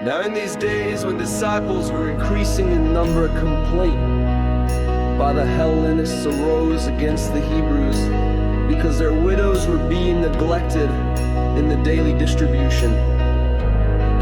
Now in these days when disciples were increasing in number, a complaint by the Hellenists arose against the Hebrews because their widows were being neglected in the daily distribution.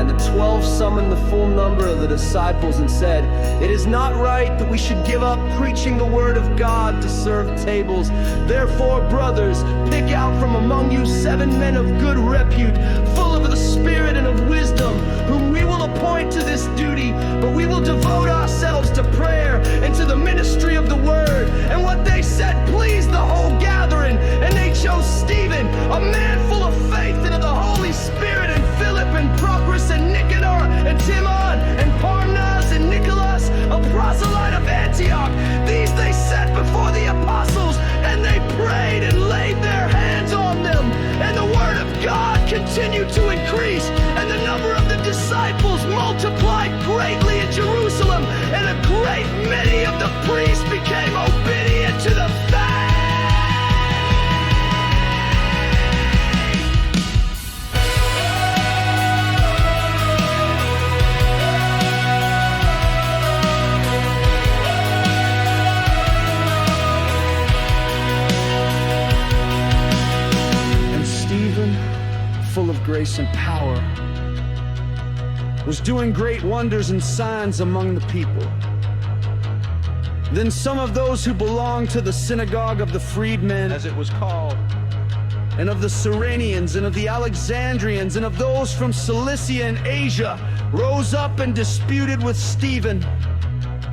And the 12 summoned the full number of the disciples and said, "It is not right that we should give up preaching the word of God to serve tables. Therefore, brothers, pick out from among you 7 men of good repute, full of the Spirit and of wisdom, whom we will appoint to this duty, but we will devote ourselves to prayer and to the ministry of the word." And what they said pleased the whole gathering, and they chose Stephen, a man full of faith and of the Holy Spirit, and Philip and Procrus and Nicanor and Timon and Parnas and Nicholas, a proselyte of Antioch. These they set before the apostles, and they prayed and laid their hands on them. And the word of God continued to increase, and the number of the disciples multiplied greatly in Jerusalem, and a great many of the priests became obedient to the faith. Full of grace and power, was doing great wonders and signs among the people. Then some of those who belonged to the synagogue of the freedmen, as it was called, and of the Cyrenians, and of the Alexandrians, and of those from Cilicia and Asia, rose up and disputed with Stephen.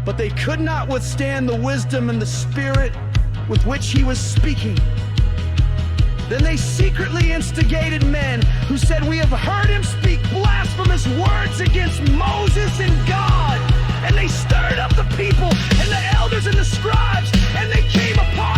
But they could not withstand the wisdom and the spirit with which he was speaking. Then they secretly instigated men who said, "We have heard him speak blasphemous words against Moses and God." And they stirred up the people and the elders and the scribes, and they came upon